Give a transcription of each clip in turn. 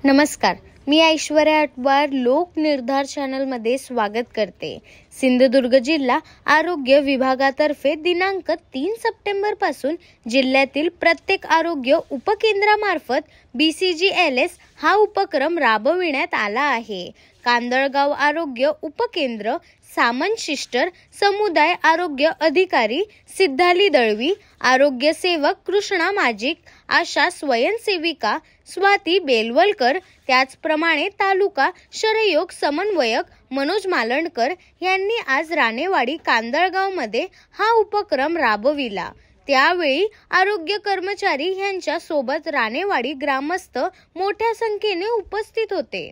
नमस्कार, मी ऐश्वर्या अटवार लोक निर्धार चॅनलमध्ये स्वागत करते। सिंधुदुर्ग जिल्हा आरोग्य विभागातर्फे दिनांक 3 सप्टेंबर पासून जिल्ह्यातील प्रत्येक आरोग्य उपकेंद्रामार्फत BCGLS हा उपक्रम राबविण्यात आला आहे। कांदळगाव आरोग्य उपकेंद्र, सामंत सिस्टर, समुदाय आरोग्य अधिकारी सिद्धाली दळवी, आरोग्य सेवक कृष्णा माजिक, आशा स्वयंसेविका स्वाती बेलवलकर, त्याचप्रमाणे तालुका क्षयरोग समन्वयक मनोज मालणकर यांनी आज राणेवाडी कांदळगावमध्ये हा उपक्रम राबविला। त्यावेळी आरोग्य कर्मचारी यांच्या सोबत राणेवाडी ग्रामस्थ मोठ्या संख्येने उपस्थित होते।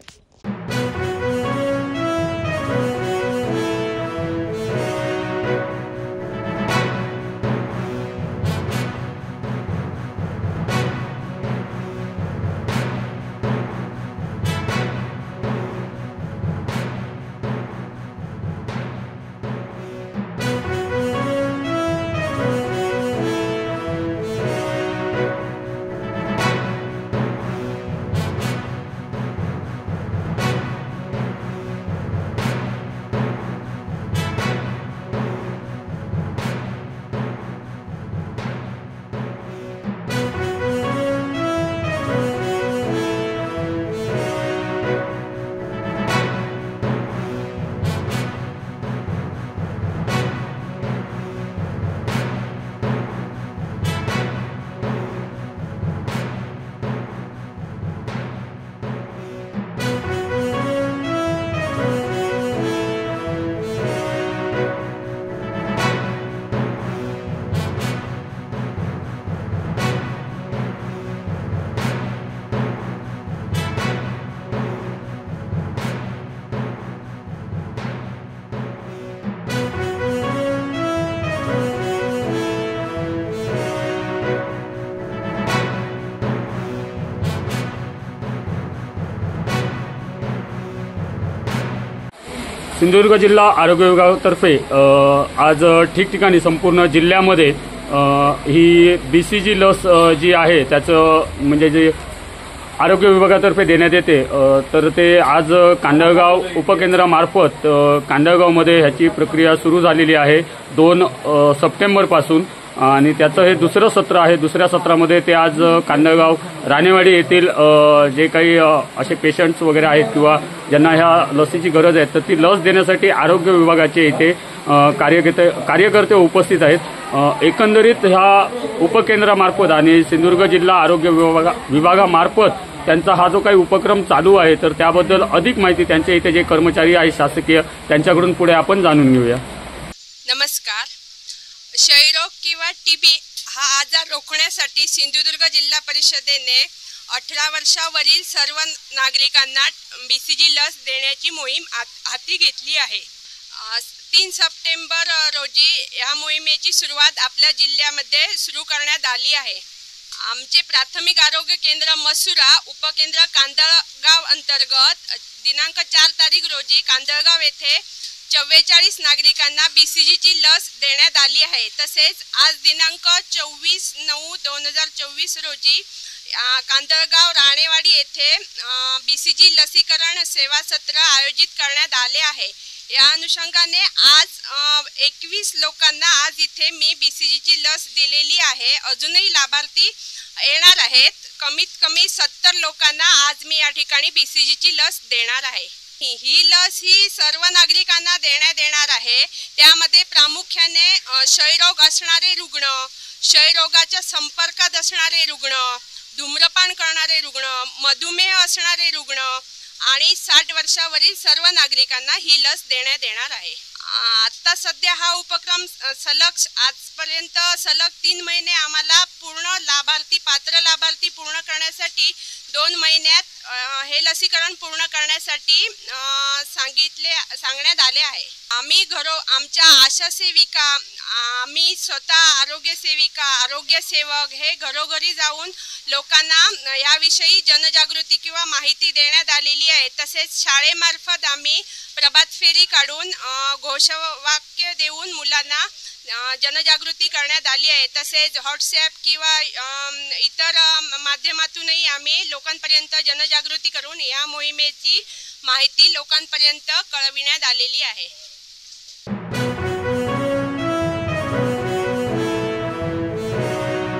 सिंधुदुर्ग जिल्हा आरोग्य विभागातर्फे आज ठिकठिकाणी संपूर्ण जिल्ह्यामध्ये ही BCG लस जी आहे त्याचं म्हणजे जे आरोग्य विभागातर्फे देण्यात येते तर ते आज कांदळगाव उपकेंद्रामार्फत कांदळगावमध्ये ह्याची प्रक्रिया सुरू झालेली आहे 2 सप्टेंबरपासून आणि त्याचं हे दुसरं सत्र आहे। दुसऱ्या सत्रामध्ये ते आज कांदळगाव राणेवाडी येथील जे काही असे पेशंट्स वगैरे आहेत किंवा ज्यांना ह्या लसीची गरज आहे तर ती लस देण्यासाठी आरोग्य विभागाचे इथे कार्यकर्ते उपस्थित आहेत। एकंदरीत ह्या उपकेंद्रामार्फत आणि सिंधुदुर्ग जिल्हा आरोग्य विभागामार्फत त्यांचा हा जो काही उपक्रम चालू आहे तर त्याबद्दल अधिक माहिती त्यांच्या इथे जे कर्मचारी आहेत शासकीय त्यांच्याकडून पुढे आपण जाणून घेऊया। नमस्कार। क्षयरोग किंवा TB हा आजार रोखण्यासाठी सिंधुदुर्ग जिल्हा परिषदेने 18 वर्षावरील सर्व नागरिकांना BCG लस देण्याची मोहीम हाती घेतली आहे। 3 सप्टेंबर रोजी या मोहिमेची सुरुवात आपल्या जिल्ह्यामध्ये सुरू करण्यात आली आहे। आमचे प्राथमिक आरोग्य केंद्र मसुरा उपकेंद्र कांदळगाव अंतर्गत दिनांक 4 तारीख रोजी कांदळगाव येथे 44 नागरिकांना BCG ची लस देण्यात आली आहे। तसेच आज दिनांक 24/9/2024 रोजी कांदळगाव राणेवाडी येथे BCG लसीकरण सेवा सत्र आयोजित करण्यात आले आहे। या अनुषंगाने आज 21 लोकांना आज इथे मी BCG ची लस दिलेली आहे। अजूनही लाभार्थी येणार आहेत। कमीत कमी 70 लोकांना आज मी या ठिकाणी BCG ची लस देणार आहे। ही लस ही सर्व नागरिकांना देण्यात येणार आहे। त्यामध्ये प्रामुख्याने क्षयरोग असणारे रुग्ण, क्षयरोगाच्या संपर्कात असणारे रुग्ण, धूम्रपान करणारे रुग्ण, मधुमेह असणारे रुग्ण आणि 60 वर्षावरील सर्व नागरिकांना ही लस देण्यात येणार आहे। आता सध्या हा उपक्रम आजपर्यंत सलग 3 महिने आम्हाला पात्र लाभार्थी पूर्ण करण्यासाठी 2 महिन्यात हे लसीकरण पूर्ण करण्यासाठी सांगण्यात आले आहे। आमच्या आशा सेविका, आम्ही स्वतः आरोग्य सेविका, आरोग्य सेवक हे घरोघरी जाऊन लोकांना याविषयी जनजागृती किंवा माहिती देण्यात आलेली आहे। तसेच शाळेमार्फत आम्ही प्रभात फेरी काढून घोषवाक्य देऊन मुलांना जनजागृती करण्यात आली आहे। तसेच व्हॉट्सॲप किंवा इतर माध्यमातूनही आम्ही लोकांपर्यंत जनजागृती करून या मोहिमेची माहिती लोकांपर्यंत कळविण्यात आलेली आहे।